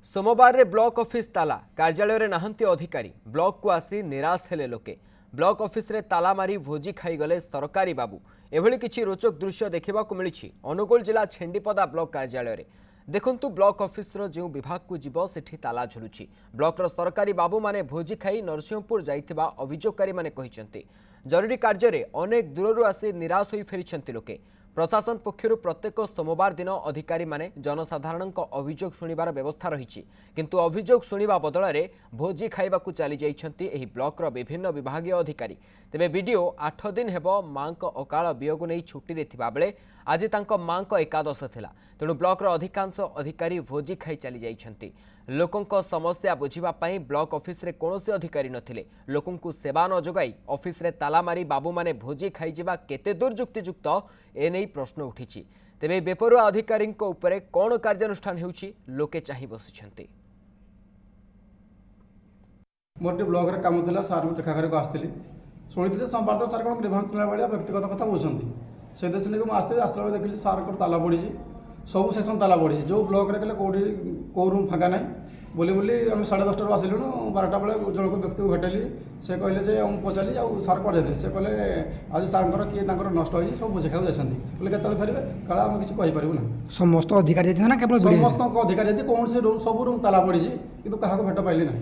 सोमवार रे block office ताला कार्यालय रे नाहंती अधिकारी ब्लॉक को आसी निराश हेले लोके ब्लॉक ऑफिस रे ताला मारी भोजी खाई गले सरकारी बाबू एभली किछि रोचक दृश्य देखा मिली अनुगुल जिला छेंडीपदा ब्लॉक कार्यालय रे देखंतु ब्लॉक ऑफिस रो जो विभाग को जीव सेठी ताला झुलुछि ब्लॉक रो सरकारी बाबू माने भोजी खाई नरसिंहपुर जाइथिबा अभियोगकारी माने कहिसंती जरूरी कार्य रे अनेक दूररु आसी निराश होई फेरिछंती लोके प्रशासन पक्षर प्रत्येक सोमवार दिन अधिकारी माने जनसाधारण अभियोग शुणिबार व्यवस्था रही किंतु अभियोग शुणा बदल में भोजी खाइबाकू चली जाइछंती एही ब्लॉक रो विभिन्न विभागीय अधिकारी तेबे वीडियो 8 दिन हेबो मां को अकाल वियोग नहीं छुट्टी रे थिबा बेले आज तांको मां को एकादश थिला तेणु ब्लॉक रो अधिकांश अधिकारी भोजी खाई चली जाइछंती लोकंको समस्या बुझिबा पई ब्लॉक ऑफिस रे कोनोसी अधिकारी नथिले लोकंकु सेवा न जोगाई ऑफिस रे ताला मारी बाबू माने भोजी खाई जिबा केते दूर युक्तियुक्त एने प्रश्न उठिछि तेबे बेपरुआ अधिकारी उपरे कोन कार्यानुष्ठान हेउछि लोके चाहि बसिछंती मोटे ब्लॉक रे काम थिला सार को देखा करे आस्थिली सुनिथिले संवाद सार कोन ग्रीवांस नेला बलिया व्यक्तिगत कथा बोलछंती से देशने को आस्थे आसला देखली सार को ताला पड़ी सब सेक्शन ताला पड़ी जो ब्लॉक रे कले कोठी को रूम फाका नाही बोली बोली हम 10:30 आसिलु 12टा बेले जण को व्यक्ति को भेटली से कहले जे हम पचाली आ सार कर दे से कहले आज सार किए नष्ट हो सब बुझे खाऊ जाती बोले केतले फेरबे काला हम किसी कहि परिबु ना समस्त अधिकारी ना केवल समस्त अधिकारी कौन से रूम सब रूम ताला पड़ी किंतु कहा को भेट पाइली ना।